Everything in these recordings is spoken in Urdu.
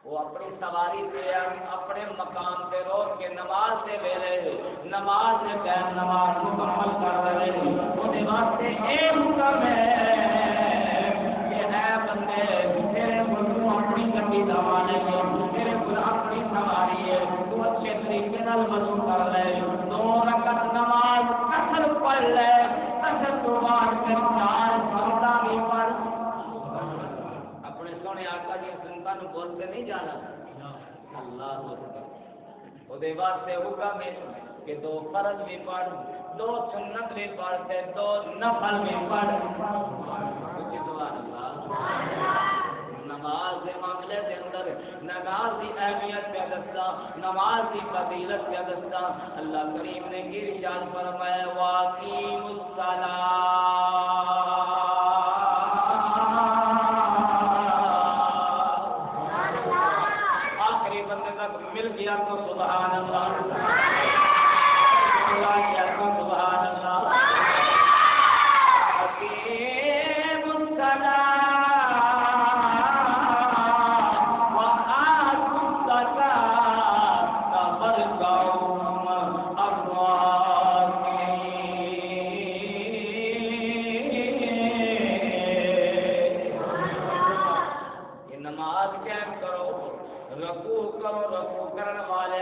وہ اپنی سواری سے اپنے مقام سے روک کے نماز سے ویلے نماز سے پہل نماز مکمل کر رہے وہ واسطے ایک حکم ہے کہ اے بندے تیرے کو اپنی گڈی دوا لے تیرے کو اپنی سواری ہے تو اچھے طریقے نال وضو کر لے 2 رکعت نماز قصر پڑھ لے قصر تو بعد پھر 4 فرض بھی پڑھ سونے آقا جی سنتاں نوں بول کے نہیں جانا اللہ اکبر او دے واسطے حکم ہے کہ 2 فرض بھی پڑھ 2 سنت بھی پڑھ تے 2 نفل بھی پڑھ سبحان اللہ نماز دے معاملے دے اندر نماز دی اہمیت پہ دستا نماز دی فضیلت پہ دستا اللہ کریم نے کی ارشاد فرمایا واقیموا الصلاۃ مل گیا تو سبحان اللہ سبحان اللہ اقیموا الصلاۃ وآتوا الزکاۃ وارکعوا مع الراکعین یہ نماز قائم کرو رکوع کرو رکوع کرنے والے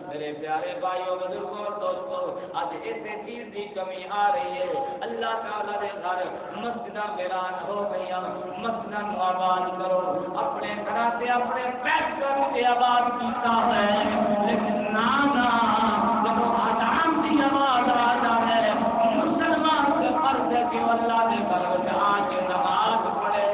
میرے پیارے بھائیوں بزرگوں اور دوستوں آج ایسے چیز کی کمی آ رہی ہے اللہ تعالیٰ نے گھر مسجد ویران ہو گئی مسجد آباد کرو اپنے گھر سے اپنے پیسوں سے آباد کیتا ہے لیکن نانا جب آدم کی آواز آ جائے مسلمان کے فرض ہے کہ اللہ نے گھر سے آ کے نماز پڑھے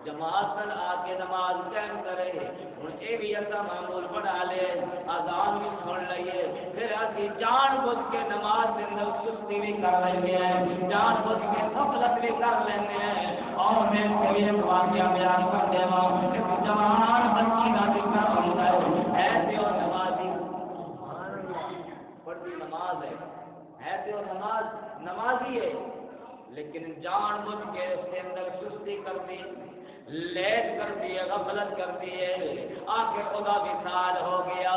جماعت آ کے نماز قائم کرے ہوں یہ بھی ایسا معمول بنا لے اذان بھی سن لئیے پھر اسی جان بوجھ کے نماز کے اندر سستی بھی کر لینے ہیں جان بوجھ کے غفلت بھی کر لینے ہیں اور میں کوئی ایک واقعہ بیان کر دے گا ایک جوان بچی کا ذکر ہوتا ہے ایسے اور نمازی پڑھتی نماز ہے تو نمازی ہے لیکن جان بوجھ کے اس کے اندر سستی کر دی لیٹ کرتی ہے غفلت کرتی ہے آخر خدا وصال ہو گیا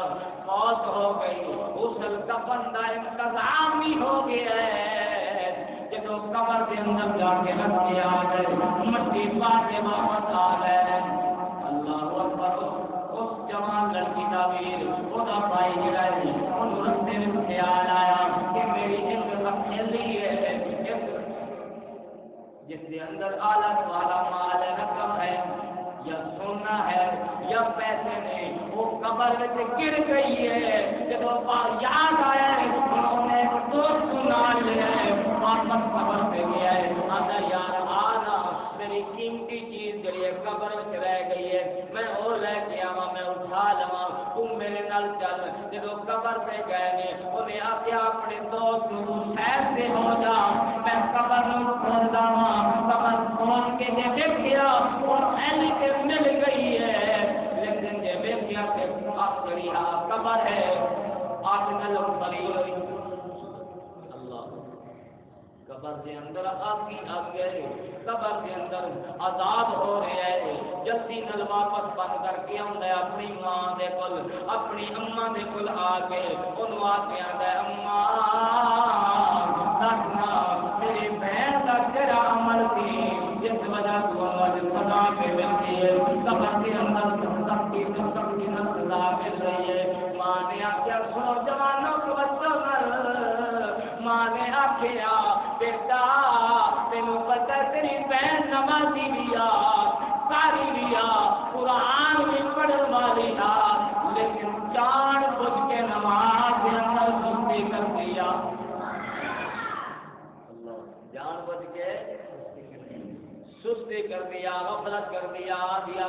موت ہو گئی غسل کفن کا انتظام بھی ہو گیا ہے جب قبر کے اندر جا کے رکھ کے آ گئے مٹی پا کے واپس آ گئے اللہ اکبر اس جوان لڑکی کا ویر خدا بھائی جڑا ہے ان رستے میں خیال آیا کہ میری ایک اکیلی ہے جس کے اندر اعلیٰ والا مال رقم ہے یا سونا ہے یا پیسے نے وہ قبر میں گر گئی ہے جب یاد آیا ہے انہوں نے دوست سنا لیا ہے واپس قبر پہ گیا ہے آدھا یار آنا میری قیمتی چیز جڑی ہے قبر میں رہ گئی ہے میں وہ لے کے آواں میں اٹھا لواں تم میرے نال چل جب قبر پہ گئے نے انہیں آخیا اپنے دوست شہر سے ہو جا میں قبر میں کھول جاواں قبر کھول کے جب دیکھیا اور ایلی کے مل گئی ہے لیکن جب دیکھیا کہ آخری قبر ہے آخر لوگ بری ہوئی قبر کے اندر آگے قبر کے اندر عذاب ہو رہے ہیں جلدی نل واپس بند کر کے آندا اپنی ماں دے کول اپنی اماں دے کول آ کے اونوں آ کے آندا اماں دسنا میری بہن دا تیرا عمل سی جس وجہ تو آج خدا پہ ملتی ہے قبر کے اندر سختی نہ سزا مل رہی ہے ماں نے آخیا سنو جوانوں کو بچوں ماں نے آخیا بیٹا تینوں پتہ تیری بہن نمازی بھی ساری بھی قرآن بھی پڑھنے والی لیکن جان بوجھ کے نماز کے اندر سستی کر دیا جان بوجھ کے سستی کر دیا غفلت کر دیا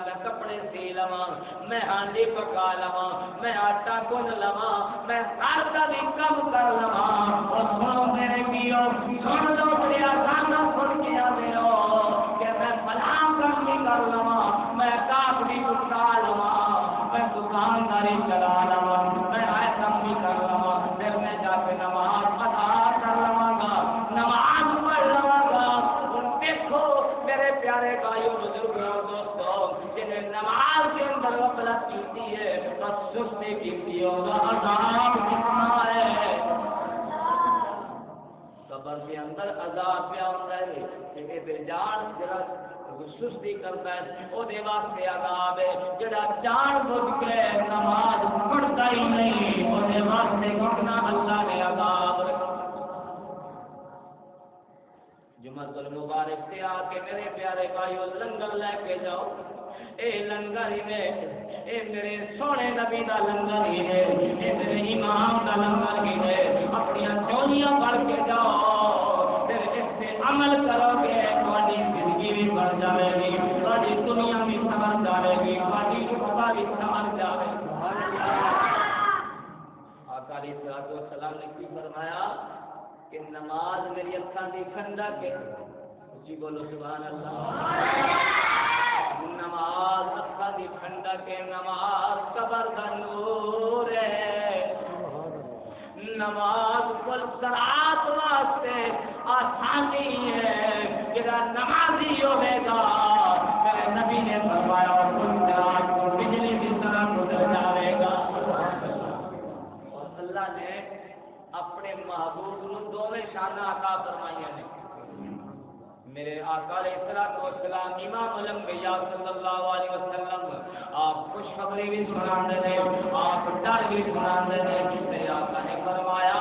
میں کپڑے سی لواں میں ہانڈی پکا لواں میں آٹا گن لواں میں ہر کا بھی کم کر لواں اور سنو میرے پیو سن لو میرے آسانہ سن کے آتے ہو کہ میں فلاں کام بھی کر لواں میں کاف بھی اٹھا لواں میں دکانداری چلا لواں میں آئے کم بھی کر لواں پھر میں جا کے نماز ادا کر لواں گا نماز پڑھ لواں گا دیکھو میرے پیارے بھائیوں بزرگوں دوستوں نماز کے اندر غفلت کی ہے تو سستی کی ہوگا عذاب کتنا ہے قبر کے اندر عذاب پہ آتا ہے کہ بے جان جرا سستی کرتا ہے وہ دے واسطے عذاب ہے جڑا جان بوجھ کے نماز پڑھتا ہی نہیں وہ دے واسطے کتنا اللہ نے عذاب رکھا جمعۃ المبارک سے آ کے میرے پیارے بھائیو لنگر لے کے جاؤ اے لنگر ہی میں اے میرے سونے نبی دا لنگر ہی ہے اے میرے امام دا لنگر ہی ہے اپنی چولیاں بھر کے جاؤ پھر اس سے عمل کرو گے تمہاری زندگی بھی بڑھ جائے گی تمہاری دنیا بھی سنور جائے گی تمہاری روزہ بھی سنور جائے گی آقا علیہ الصلوۃ والسلام نے کی فرمایا کہ نماز میری اکھاں دی ٹھنڈک ہے جی بولو سبحان اللہ نماز اکھاں دی ٹھنڈک ہے نماز قبر دا نور ہے نماز کل صراط واسطے آسانی ہے جڑا نمازی ہوے گا میرے نبی نے فرمایا کل صراط کو بجلی کی طرح گزر جائے گا اور اللہ نے اپنے محبوب نو دوویں شاناں عطا فرمائیاں نے میرے آقا علیہ الصلوۃ والسلام امام الانبیاء صلی اللہ علیہ وسلم آپ خوشخبری بھی سناندے نے آپ ڈر بھی سناندے نے میرے آقا نے فرمایا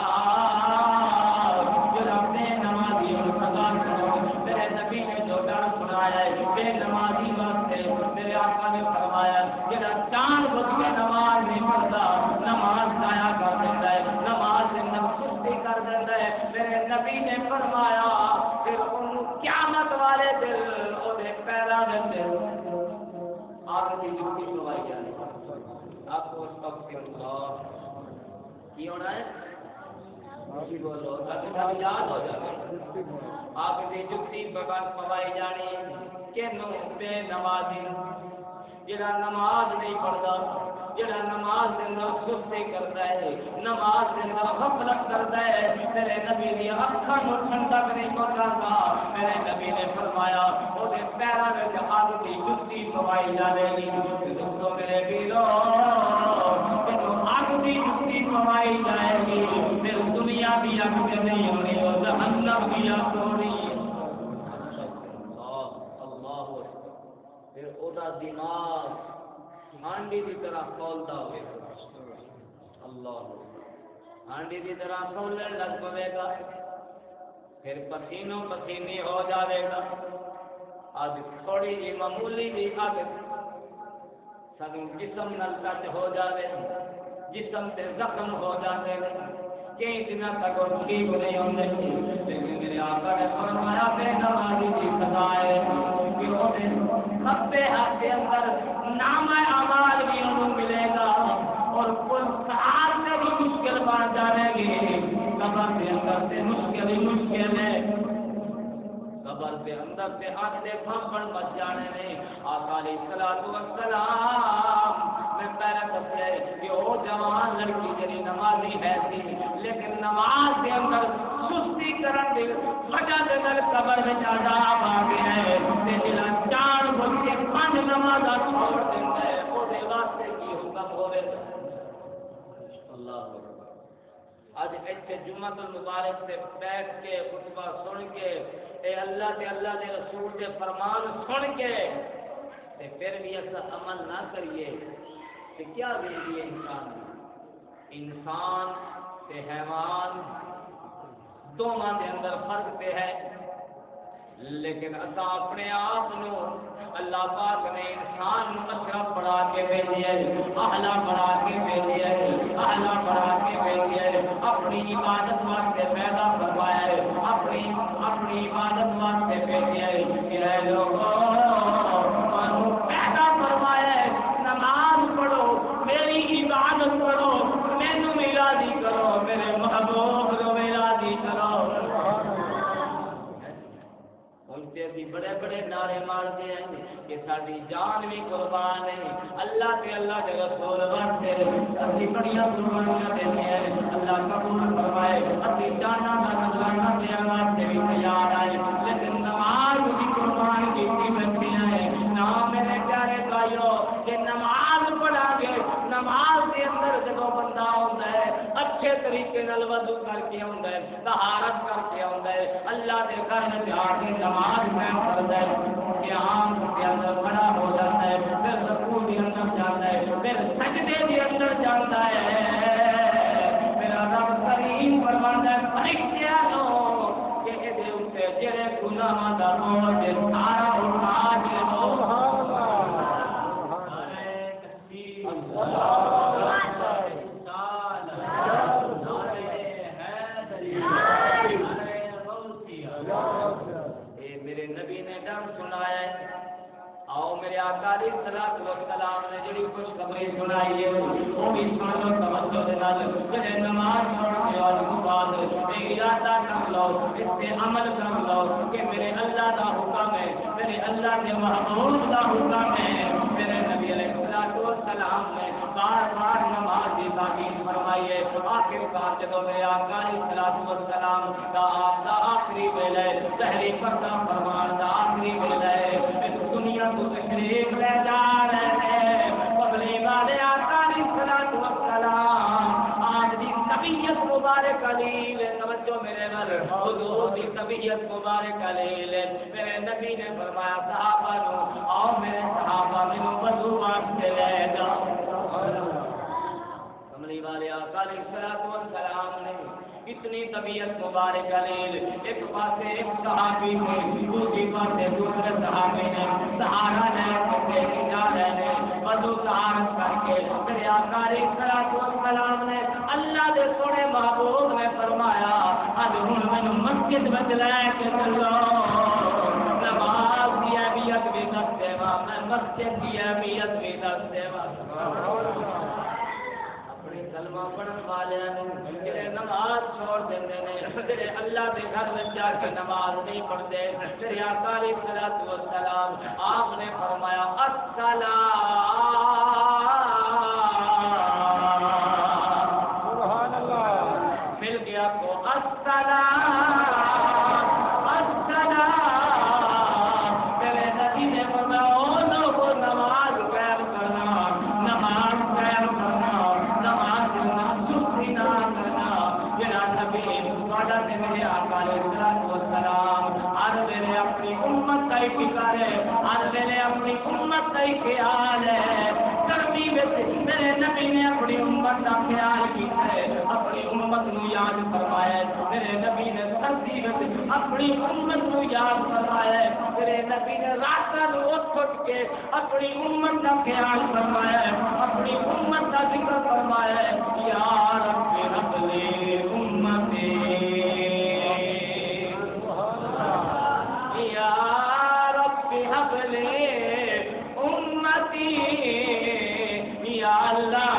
جو اپنے نمازی اور سزا کرو میرے نبی نے جو ڈر سنایا ہے بے نمازی واسطے میرے آقا نے فرمایا جڑا جان بوجھ کے نماز نہیں پڑھتا نماز ضائع کر دیتا ہے نماز سے نفستی کر دیتا ہے میرے نبی نے فرمایا پھر قیامت والے دل اور پیرا دے آپ کی جوتی سوائی جائے آپ کو اللہ کی ہونا ہے بولو ابھی یاد ہو جائے آپ کی جوتی پوائی جانی کہ بے نمازی جڑا نماز نہیں پڑھتا جڑا نماز کے اندر سستی کرتا ہے نماز کے اندر غفلت کرتا ہے میرے نبی دی اکھاں نوں ٹھنڈک نہیں پہنچاتا میرے نبی نے فرمایا او دے پیراں وچ آگ دی جُتی پوائی جاوے گی دوستو میرے ویرو جدوں آگ دی جُتی پوائی جائے گی پھر دنیا بھی اگ تے نہیں ہونی اور جہنم بھی اگ ہونی اللہ پھر او دا دماغ ہانڈی کی طرح کھولتا ہوئے اللہ ہانڈی کی طرح کھولنے لگ پے گا پھر پسینوں پسینے ہو جائے گا آج تھوڑی جی معمولی جی اگ سب جسم نل ٹچ ہو جائے جسم سے زخم ہو جاتے کئی دنوں تک وہ ٹھیک نہیں ہوتے لیکن میرے آقا نے فرمایا بے نمازی کی سزا ہے کہ وہ کھبے ہاتھ کے اندر نام اعمال بھی انہوں ملے گا اور کل سال سے بھی مشکل بن جائے گی قبر کے اندر سے مشکل ہی مشکل ہے قبر کے اندر سے آتے پھنپڑ بچ جانے میں آقا علیہ الصلوۃ والسلام میں پہلے دسے کہ وہ جوان لڑکی جڑی نمازی ہے سی لیکن نماز کے اندر سستی کرن دی وجہ دے نال قبر میں عذاب آ گیا ہے تے جڑا جان بوجھ کے پانچ نمازاں چھوڑ دیندا ہے او دے واسطے کی حکم ہوے اللہ آج ایتھے جمعۃ المبارک سے بیٹھ کے خطبہ سن کے اے اللہ دے رسول دے فرمان سن کے تے پھر بھی ایسا عمل نہ کریے تے کیا ویلیے انسان تے حیوان دونوں دے اندر فرق تے ہے لیکن اصا اپنے آپ اللہ پاک نے انسان اشرف بڑھا کے بھیجے اعلیٰ بڑھا کے بھیجے اعلیٰ بڑھا کے بھیجے اپنی عبادت واسطے پیدا کروایا ہے اپنی عبادت واسطے بھیجے کہ اے لوگوں پیدا کروایا ہے نماز پڑھو میری عبادت کرو مینوں راضی کرو میرے محبوب کو راضی کرو بڑے بڑے نعرے مارتے ہیں کہ ساری جان بھی قربان ہے اللہ کے رسول واسطے اسی بڑیاں قربانیاں دیتے ہیں اللہ قبول فرمائے اسی جانا کا نذرانہ دینے واسطے بھی تیار آئے لیکن نماز بھی قربان کی بیٹھی ہے نہ میرے پیارے بھائیوں اچھے طریقے نال وضو کر کے آندا ہے طہارت کر کے آندا ہے اللہ دے گھر میں جا کے نماز قائم کردا ہے قیام کے اندر کھڑا ہو جاتا ہے پھر رکوع کے اندر جاتا ہے پھر سجدے کے اندر جاتا ہے میرا رب کریم فرماتا ہے پرکھیا لو کہ دے اوتے جڑے گناہاں دا بوجھ سارا اٹھا کے لو میرے نبی نے ڈر سنایا ہے آؤ میرے آقا علیہ الصلوۃ والسلام نے جڑی خوشخبری سنائی ہے وہ بھی سن لو توجہ دے نال جڑے نماز پڑھتے اور بعد ارادہ کر لو اس پہ عمل کر لو کہ میرے اللہ دا حکم ہے میرے اللہ کے محبوب دا حکم ہے میرے نبی علیہ الصلوۃ والسلام نے بار بار نماز کی تاکید فرمائی ہے آخر کار جب میرے آقا علیہ الصلوۃ والسلام دا آپ دا آخری ویلے سحری پردہ فرمان دا آخری ویلے دنیا کو تشریف لے جا رہے ہیں قبلی والے آقا علیہ الصلوۃ والسلام آج دی طبیعت مبارک علیل توجہ میرے نال حضور دی طبیعت مبارک علیل میرے نبی نے فرمایا صحابہ نو آؤ میرے صحابہ مینوں وضو واسطے لے جاؤ قبلی والے آقا علیہ الصلوۃ والسلام نے اتنی طبیعت مبارک علیل ایک پاسے ایک صحابی نے دوسری پاسے دوسرے صحابی نے سہارا لے کے جا رہے ہیں وضو طہارت کر کے میرے آقا علیہ الصلوۃ والسلام نے اللہ دے سونے محبوب نے فرمایا اج ہن مینوں مسجد وچ لے کے چلو نماز کی اہمیت بھی دس دیوا میں مسجد کی اہمیت بھی دس دیوا کلمہ پڑھن والے جڑے نماز چھوڑ دیندے نے جڑے اللہ دے گھر وچ جا کے نماز نہیں پڑھتے میرے آقا علیہ الصلوۃ والسلام آپ نے فرمایا سبحان اللہ مل گیا کو میرے نبی نے فرمایا او لوگو نماز قائم کرنا نماز قائم کرنا میرے آقا علیہ الصلوۃ والسلام ہر ویلے اپنی امت کا ہی فکر ہے ہر ویلے اپنی امت کا ہی خیال ہے گرمی میں میرے نبی نے اپنی امت کا خیال کیا ہے اپنی امت نو یاد فرمایا میرے نبی نے سردی میں اپنی امت نو یاد فرمایا میرے نبی نے رات نو اٹھ کے اپنی امت کا خیال فرمایا اپنی امت کا ذکر فرمایا یا رب رب لی امتی یا رب هب لي امتی یا اللہ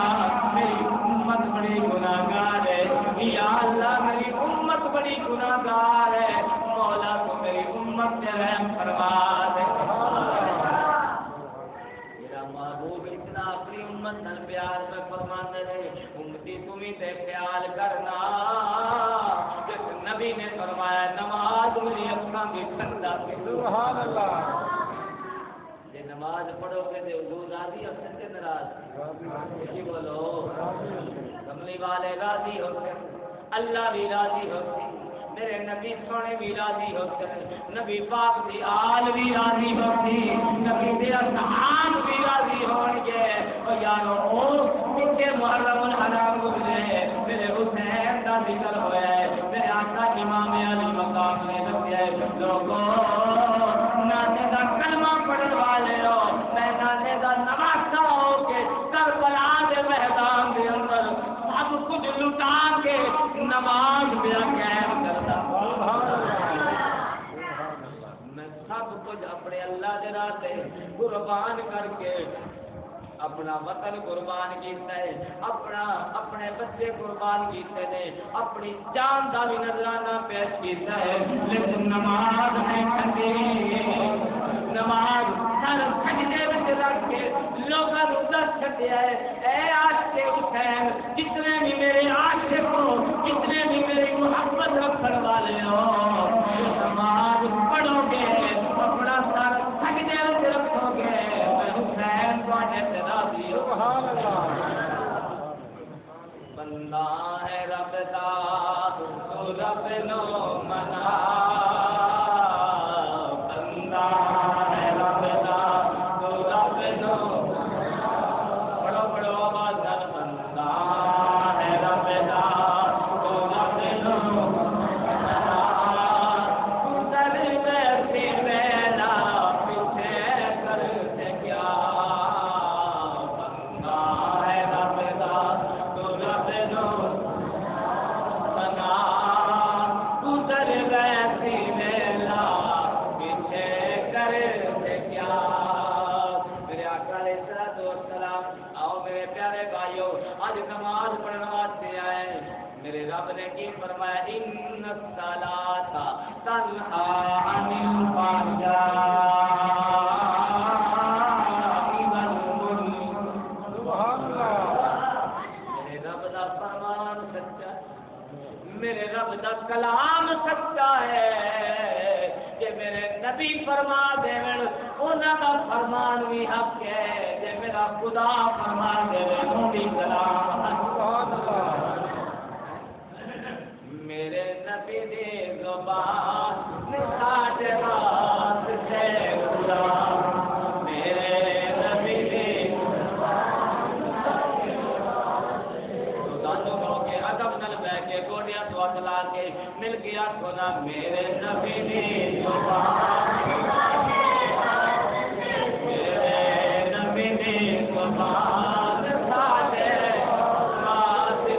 میری امت بڑی گناہگار ہے یا اللہ میری امت بڑی گناہگار ہے مولا تو میری امت سے رحم فرما دے میرا محبوب اتنا اپنی امت نال پیار میں فرماتے رہے امتی تمہیں تے خیال کرنا نبی نے فرمایا نماز میری اکھاں دی ٹھنڈا کے سبحان اللہ جے نماز پڑھو گے تے حضور راضی ہوتے تے ناراض جی بولو کملی والے راضی ہوتے اللہ بھی راضی ہوتے میرے نبی سونے بھی راضی ہوتے نبی پاک دی آل بھی راضی ہوتی نبی دے اصحاب بھی راضی ہون گے او یارو او کہ محرم الحرام گزرے میرے حسین دا ذکر ہویا ہے میرے آقا امام علی مقام نے دسیا ہے لوگوں نانے دا کلمہ پڑھن والے ہو میں نانے دا نواسا ہو کے کربلا دے میدان دے اندر سب کچھ لٹا کے نماز پیا قائم کرتا میں سب کچھ اپنے اللہ دے راہ تے قربان کر کے اپنا وطن قربان کیتا ہے اپنے بچے قربان کیتے نے اپنی جان دا بھی نذرانہ پیش کیتا ہے لیکن نماز نہیں چھڈی نماز سر سجدے وچ رکھ کے لوگاں نوں دس چھڈیا ہے اے عاشق حسین جتنے بھی میرے عاشق ہو جتنے بھی میری محبت رکھنے والے ہو نماز پڑھو گے اپنا سر سجدے وچ رکھو گے حسین سبحان اللہ بندہ ہے دا تو رب نو منا بندہ ہے رب دا تو رب نو بڑو بڑو آواز نال بندہ ہے رب دا تو رب نو منا گزر بیٹھی میلا پیچھے کر سے کیا بندہ ہے رب دا تو رب نو منا گزر بیٹھی میلا پیچھے کر سے کیا میرے آقا علیہ الصلوۃ والسلام آؤ میرے پیارے بھائیو آج نماز پڑھنے واسطے آئے میرے رب نے کی فرمایا ان الصلاۃ تنہا عن الفحشاء والمنکر سبحان اللہ میرے رب دا فرمان سچا میرے رب دا کلام سچا ہے کہ میرے نبی فرما دیون انہاں دا فرمان بھی حق ہے کہ میرا خدا فرما دیون وہ بھی کلام حق میرے نبی دی زبان ساڈے ہاتھ سے خدا میرے نبی دی ادب نل بہ کے گوڈیاں تو ہاتھ لا کے مل گیا سونا میرے نبی دی زبان میرے نبی دی زبان ساڈے ہاتھ سے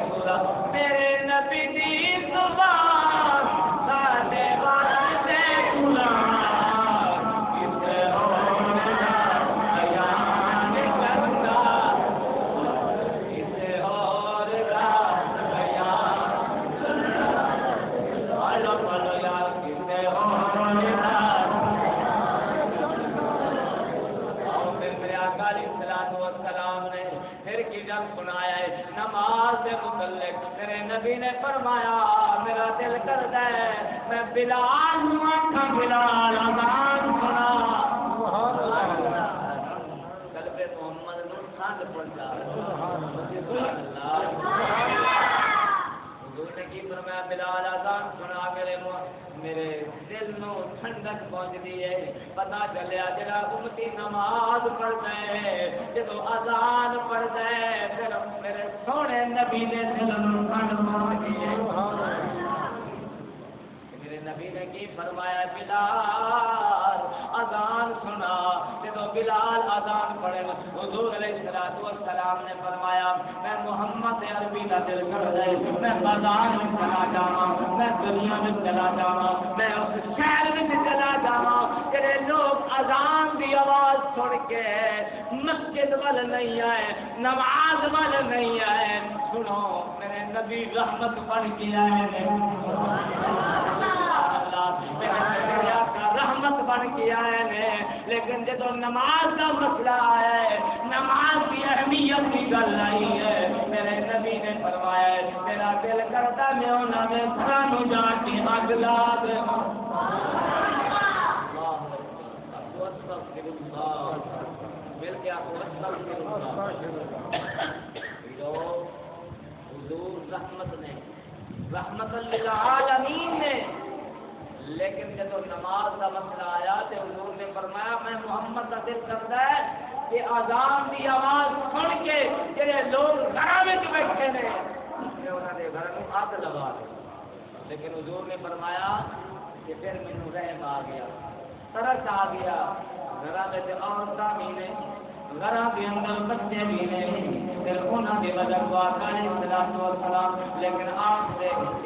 خدا میرے نبی دی زبان ساڈے ہاتھ سے خدا کسے اور دا بیان کرنا کسے اور دا بیان آلو پلو یا کسے اور دا میرے آقا علیہ الصلوۃ والسلام نے پھر کی جب سنایا ہے نماز سے متعلق میرے نبی نے فرمایا میرا دل کرتا ہے میں بلال ہوں آنکھاں بلال اذان سنا قلب محمد نور ٹھنڈ پہنچا سبحان اللہ حضور نے کی فرمایا بلال اذان سنا میرے دل نو ٹھنڈک پہنچتی ہے پتا چلیا جڑا امتی نماز پڑھتا ہے جدو اذان پڑھتا ہے پھر میرے سونے نبی نے دل نو ٹھنڈ پہنچتی ہے میرے نبی نے کی فرمایا بلال اذان سنا جدو بلال اذان پڑھے حضور علیہ الصلوۃ والسلام نے فرمایا میں محمد عربی کا دل کر دے میں بازار میں چلا جاواں میں دنیا میں چلا جاواں میں اس شہر میں چلا جاواں جڑے لوگ اذان دی آواز سن کے مسجد وال نہیں آئے نماز وال نہیں آئے سنو میرے نبی رحمت بن کے آئے رحمت بن کے آئے ہیں لیکن جب نماز کا مسئلہ ہے نماز کی اہمیت کی گل آئی ہے میرے نبی نے فرمایا ہے میرا دل کرتا میں انہوں نے گھروں جا کے اگ لا دے مل گیا حضور رحمت نے رحمت للعالمین نے لیکن جب نماز کا مسئلہ آیا تو حضور نے فرمایا میں محمد کا دل کرتا ہے کہ اذان کی آواز سن کے جڑے لوگ گھر میں بیٹھے نے انہوں نے گھر میں اگ لگا دی لیکن حضور نے فرمایا کہ پھر مینوں رحم آ گیا ترس آ گیا گھر میں عورتیں بھی نے گھر کے اندر بچے بھی نے پھر انہوں نے وجہ علیہ الصلوۃ والسلام لیکن آپ سے اس